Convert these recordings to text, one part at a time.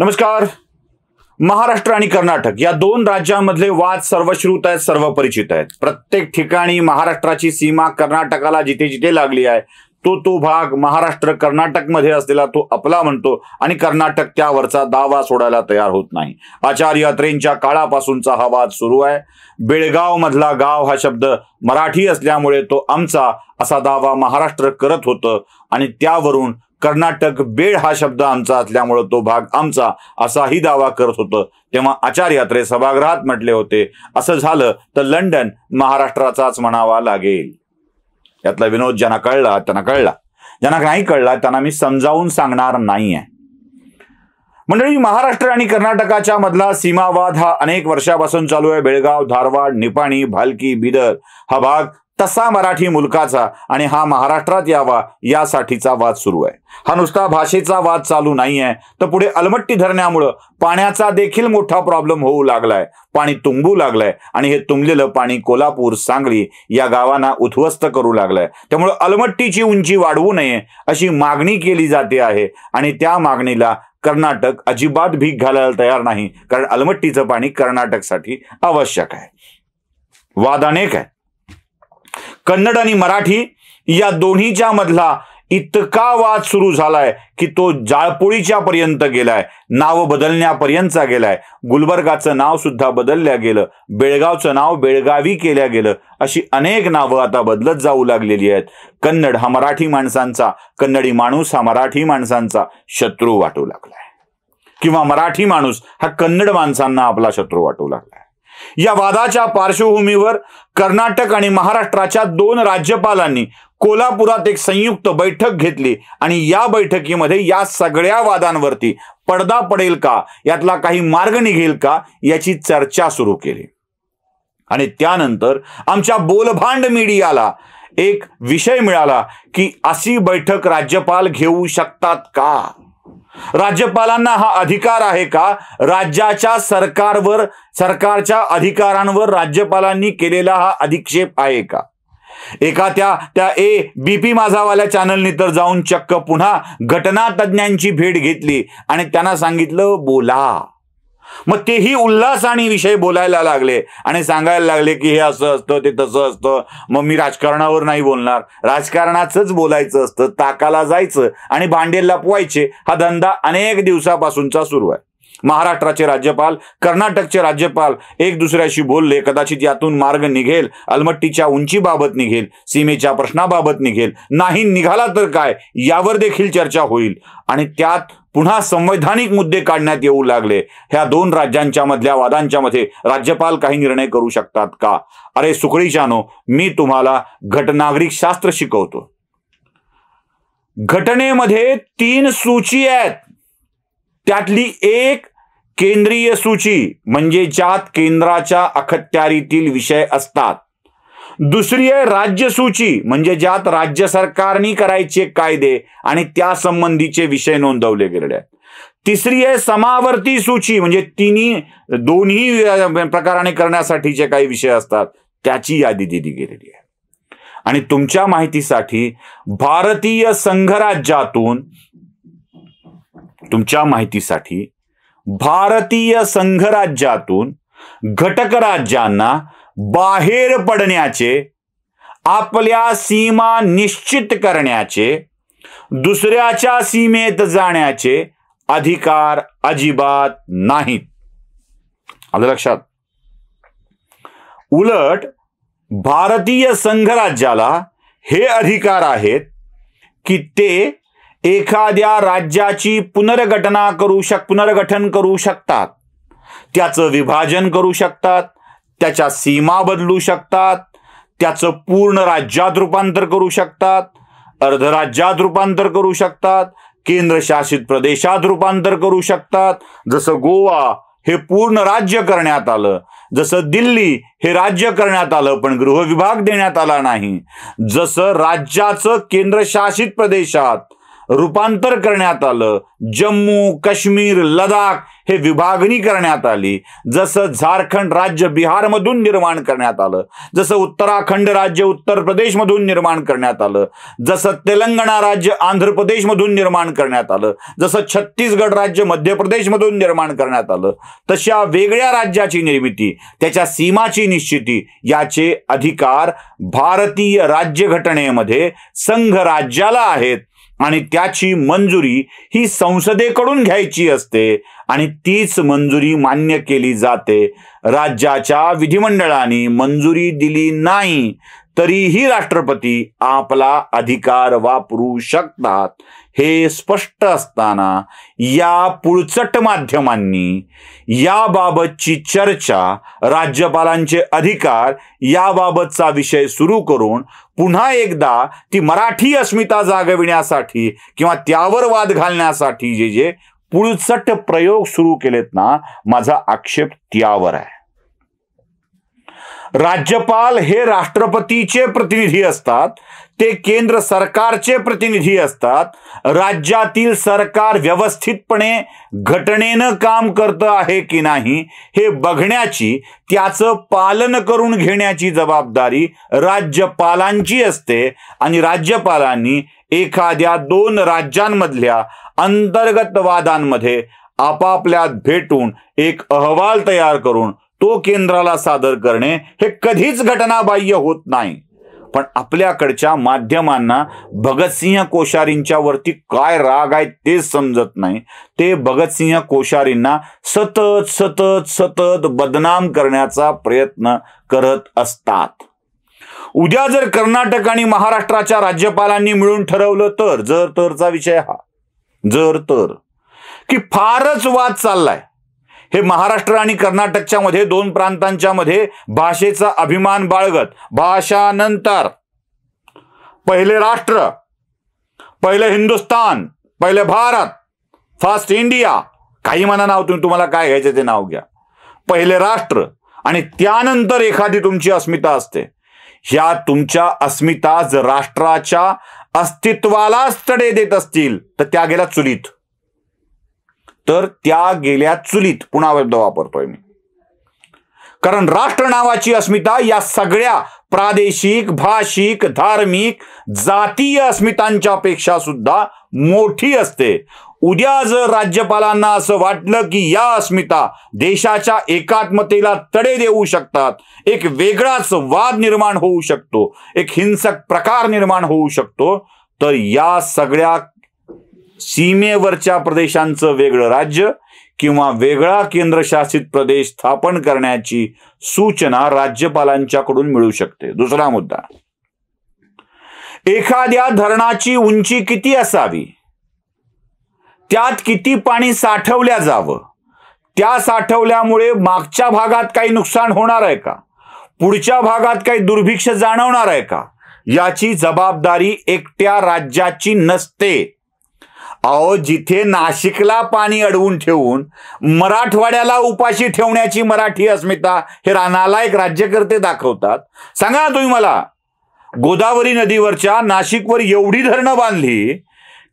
नमस्कार. महाराष्ट्र आणि कर्नाटक या दोन राज्यांमधले वाद सर्वश्रुत आहेत, सर्वपरिचित आहेत. प्रत्येक ठिकाणी महाराष्ट्राची सीमा कर्नाटकाला जिथे जिथे लागली आहे तो भाग महाराष्ट्र कर्नाटकमध्ये असलेला तो आपला म्हणतो आणि कर्नाटक त्यावरचा दावा सोडायला तयार होत नाही. आचार्य अत्रेंच्या काळापासूनचा हा वाद सुरू आहे. बेळगाव मधला गाव हा शब्द मराठी असल्यामुळे तो आमचा असा दावा महाराष्ट्र करत होतं आणि त्यावरून कर्नाटक बेळ हा शब्द आमचा असल्यामुळे तो भाग आमचा असाही दावा करत होतं. तेव्हा आचार्य अत्रे सभागृहात म्हटले होते, असं झालं तर लंडन महाराष्ट्राचाच म्हणावा लागेल. यातला विनोद ज्यांना कळला त्यांना कळला, ज्यांना नाही कळला त्यांना मी समजावून सांगणार नाहीये. मंडळी, महाराष्ट्र आणि कर्नाटकाच्या मधला सीमावाद हा अनेक वर्षापासून चालू आहे. बेळगाव, धारवाड, निपाणी, भालकी, बिदर हा भाग तसा मराठी मुलकाचा आणि हा महाराष्ट्रात यावा यासाठीचा वाद सुरू आहे. हा नुसता भाषेचा वाद चालू नाहीये, तर पुढे अलमट्टी धरणामुळं पाण्याचा देखील मोठा प्रॉब्लेम होऊ लागलाय. पाणी तुंबू लागलंय आणि हे तुंबलेलं पाणी कोल्हापूर, सांगली या गावांना उद्ध्वस्त करू लागलंय. त्यामुळे अलमट्टीची उंची वाढवू नये अशी मागणी केली जाते आहे आणि त्या मागणीला कर्नाटक अजिबात भीक घालायला तयार नाही, कारण अलमट्टीचं पाणी कर्नाटकसाठी आवश्यक आहे. वाद अनेक आहे. कन्नड आणि मराठी या दोन्हीच्या मधला इतका वाद सुरू झालाय की तो जाळपोळीच्या पर्यंत गेलाय, नाव बदलण्यापर्यंतचा गेलाय. गुलबर्गाचं नाव सुद्धा बदलल्या गेलं, बेळगावचं नाव बेळगावी केल्या गेलं, अशी अनेक नावं आता बदलत जाऊ लागलेली आहेत. कन्नड हा मराठी माणसांचा, कन्नडी माणूस हा मराठी माणसांचा शत्रू वाटू लागलाय, किंवा मराठी माणूस हा कन्नड माणसांना आपला शत्रू वाटू लागलाय. या वादाच्या पार्श्वभूमीवर कर्नाटक आणि महाराष्ट्राच्या दोन राज्यपालांनी कोल्हापुरात एक संयुक्त बैठक घेतली आणि या बैठकीमध्ये या सगळ्या वादांवरती पडदा पडेल का, यातला काही मार्ग निघेल का, याची चर्चा सुरू केली. आणि त्यानंतर आमच्या बोलभांड मीडियाला एक विषय मिळाला की अशी बैठक राज्यपाल घेऊ शकतात का? राज्यपालांना हा अधिकार आहे का? राज्याच्या सरकारच्या अधिकारांवर राज्यपालांनी केलेला हा अधिक्षेप आहे का? एका त्या बीपी माझावाल्या चॅनलनी तर जाऊन चक्क पुन्हा घटना तज्ञांची भेट घेतली आणि त्यांना सांगितलं बोला. मग तेही उल्हासाने विषय बोलायला लागले आणि सांगायला लागले की हे असं असतं, ते तसं असतं. मग मी राजकारणावर नाही बोलणार, राजकारणाचंच बोलायचं असतं, ताकाला जायचं आणि भांडे लपवायचे. हा धंदा अनेक दिवसापासूनचा सुरू आहे. महाराष्ट्राचे राज्यपाल, कर्नाटकचे राज्यपाल एक दुसऱ्याशी बोलले, कदाचित यातून मार्ग निघेल, अलमट्टीच्या उंचीबाबत निघेल, सीमेच्या प्रश्नाबाबत निघेल, नाही निघाला तर काय यावर देखील चर्चा होईल आणि त्यात पुन्हा संवैधानिक मुद्दे काढण्यात येऊ लागले. ह्या दोन राज्यांच्या मधल्या वादांच्या मध्ये राज्यपाल काही निर्णय करू शकतात का? अरे सुकळीच्यानो, मी तुम्हाला घटनागरिक शास्त्र शिकवतो. घटनेमध्ये 3 सूची आहेत. त्यातली एक केंद्रीय सूची, म्हणजे ज्यात केंद्राच्या अखत्यारीतील विषय असतात. दुसरी आहे राज्य सूची, म्हणजे ज्यात राज्य सरकारने करायचे कायदे आणि त्या संबंधीचे विषय नोंदवले गेलेले आहेत. तिसरी आहे समावर्ती सूची, म्हणजे दोन्ही प्रकाराने करण्यासाठीचे काही विषय असतात, त्याची यादी दिली गेलेली आहे. आणि तुमच्या माहितीसाठी भारतीय संघराज्यातून घटक राज्यांना बाहेर पडण्याचे, आपल्या सीमा निश्चित करण्याचे, दुसऱ्याच्या सीमेत जाण्याचे अधिकार अजिबात नाहीत. आलं लक्षात? उलट भारतीय संघराज्याला हे अधिकार आहेत की ते एखाद्या राज्याची पुनर्गठन करू शकतात, त्याचं विभाजन करू शकतात, त्याच्या सीमा बदलू शकतात, त्याचं पूर्ण राज्यात रूपांतर करू शकतात, अर्धराज्यात रूपांतर करू शकतात, केंद्रशासित प्रदेशात रूपांतर करू शकतात. जसं गोवा हे पूर्ण राज्य करण्यात आलं, जसं दिल्ली हे राज्य करण्यात आलं पण गृहविभाग देण्यात आला नाही, जसं राज्याचं केंद्रशासित प्रदेशात रूपांतर करण्यात आलं. जम्मू काश्मीर लडाख हे विभागणी करण्यात आली. जसं झारखंड राज्य बिहारमधून निर्माण करण्यात आलं, जसं उत्तराखंड राज्य उत्तर प्रदेशमधून निर्माण करण्यात आलं, जसं तेलंगणा राज्य आंध्र प्रदेशमधून निर्माण करण्यात आलं, जसं छत्तीसगड राज्य मध्य प्रदेशमधून निर्माण करण्यात आलं, तशा वेगळ्या राज्याची निर्मिती, त्याच्या सीमाची निश्चिती याचे अधिकार भारतीय राज्यघटनेमध्ये संघ राज्याला आहेत आणि त्याची मंजुरी ही संसदेकडून घ्यायची असते आणि तीच मंजुरी मान्य केली जाते. राज्याच्या विधिमंडळाने मंजुरी दिली नाही तरीही राष्ट्रपती आपला अधिकार वापरू शकतात. हे स्पष्ट असताना या पुळचट माध्यमांनी याबाबतची चर्चा, राज्यपालांचे अधिकार याबाबतचा विषय सुरू करून पुन्हा एकदा ती मराठी अस्मिता जागविण्यासाठी किंवा त्यावर वाद घालण्यासाठी जे पुळचट प्रयोग सुरू केलेत ना, माझा आक्षेप त्यावर आहे. राज्यपाल हे राष्ट्रपतीचे प्रतिनिधी असतात, ते केंद्र सरकारचे प्रतिनिधी असतात. राज्यातील सरकार व्यवस्थितपणे घटनेनं काम करतं आहे की नाही हे बघण्याची, त्याचं पालन करून घेण्याची जबाबदारी राज्यपालांची असते आणि राज्यपालांनी एखाद्या दोन राज्यांमधल्या अंतर्गत वादांमध्ये आपापल्यात भेटून एक अहवाल तयार करून तो केंद्राला सादर करणे हे कधीच घटनाबाह्य होत नाही. पण आपल्याकडच्या माध्यमांना भगतसिंह कोश्यारींच्या वरती काय राग आहे ते समजत नाही. ते भगतसिंह कोश्यारींना सतत सतत सतत बदनाम करण्याचा प्रयत्न करत असतात. उद्या जर कर्नाटक आणि महाराष्ट्राच्या राज्यपालांनी मिळून ठरवलं तर, जर तरचा विषय हा, जर तर की फारच वाद चाललाय. हे महाराष्ट्र आणि कर्नाटकच्या मध्ये, दोन प्रांतांच्या मध्ये भाषेचा अभिमान बाळगत, भाषानंतर पहिले राष्ट्र, पहिले हिंदुस्तान, पहिले भारत, फर्स्ट इंडिया, काही म्हणा नाव, तुम्हाला काय घ्यायचं ते नाव घ्या, पहिले राष्ट्र आणि त्यानंतर एखादी तुमची अस्मिता असते. ह्या तुमच्या अस्मिता जर राष्ट्राच्या अस्तित्वालाच तडे देत असतील तर त्या गेल्या चुलीत, तर त्या गेल्या चुलीत. पुन्हा शब्द वापरतोय मी, कारण राष्ट्र नावाची अस्मिता या सगळ्या प्रादेशिक, भाषिक, धार्मिक, जातीय अस्मितांच्या पेक्षा सुद्धा मोठी असते. उद्या जर राज्यपालांना असं वाटलं की या अस्मिता देशाच्या एकात्मतेला तडे देऊ शकतात, एक वेगळाच वाद निर्माण होऊ शकतो, एक हिंसक प्रकार निर्माण होऊ शकतो, तर या सगळ्या सीमेवरच्या प्रदेशांचं वेगळं राज्य किंवा वेगळा केंद्रशासित प्रदेश स्थापन करण्याची सूचना राज्यपालांच्याकडून मिळू शकते. दुसरा मुद्दा, एखाद्या धरणाची उंची किती असावी, त्यात किती पाणी साठवल्या जावं, त्या साठवल्यामुळे मागच्या भागात काही नुकसान होणार आहे का, पुढच्या भागात काही दुर्भिक्ष जाणवणार आहे का, याची जबाबदारी एकट्या राज्याची नसते. अहो, जिथे नाशिकला पाणी अडवून ठेवून मराठवाड्याला उपाशी ठेवण्याची मराठी अस्मिता हे नालायक राज्यकर्ते दाखवतात. सांगा तुम्ही मला, गोदावरी नदीवरच्या नाशिकवर एवढी धरणं बांधली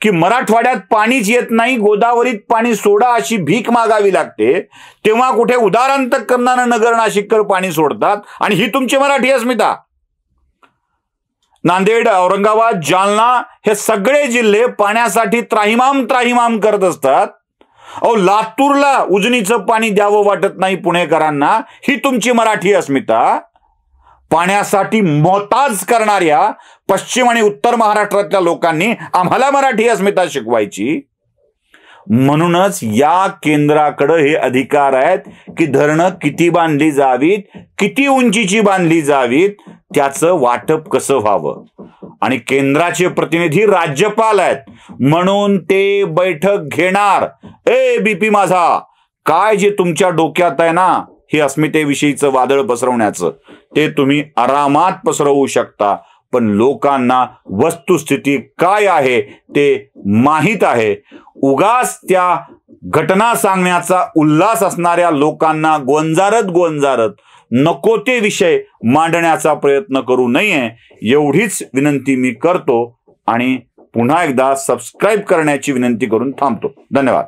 की मराठवाड्यात पाणीच येत नाही, गोदावरीत पाणी सोडा अशी भीक मागावी लागते, तेव्हा कुठे उदारांतकरणानं नगर नाशिककर पाणी सोडतात आणि ही तुमची मराठी अस्मिता. नांदेड, औरंगाबाद, जालना हे सगळे जिल्हे पाण्यासाठी त्राहिमाम त्राहिमाम करत असतात. अहो, लातूरला उजनीचं पाणी द्यावं वाटत नाही पुणेकरांना, ही तुमची मराठी अस्मिता. पाण्यासाठी मोताज करणाऱ्या पश्चिम आणि उत्तर महाराष्ट्रातल्या लोकांनी आम्हाला मराठी अस्मिता शिकवायची. म्हणूनच या केंद्राकडे हे अधिकार आहेत की धरणं किती बांधली जावीत, किती उंचीची बांधली जावीत, त्याचं वाटप कसं व्हावं. आणि केंद्राचे प्रतिनिधी राज्यपाल आहेत म्हणून ते बैठक घेणार. बीपी माझा, काय जे तुमच्या डोक्यात आहे ना हे अस्मितेविषयीचं वादळ पसरवण्याचं, ते तुम्ही आरामात पसरवू शकता. पण लोकांना वस्तुस्थिती काय आहे ते माहीत आहे. उगाच त्या घटना सांगण्याचा उल्हास असणाऱ्या लोकांना गोंजारत नको ते विषय मांडण्याचा प्रयत्न करू नये, एवढीच विनंती मी करतो आणि पुन्हा एकदा सबस्क्राईब करण्याची विनंती करून थांबतो. धन्यवाद.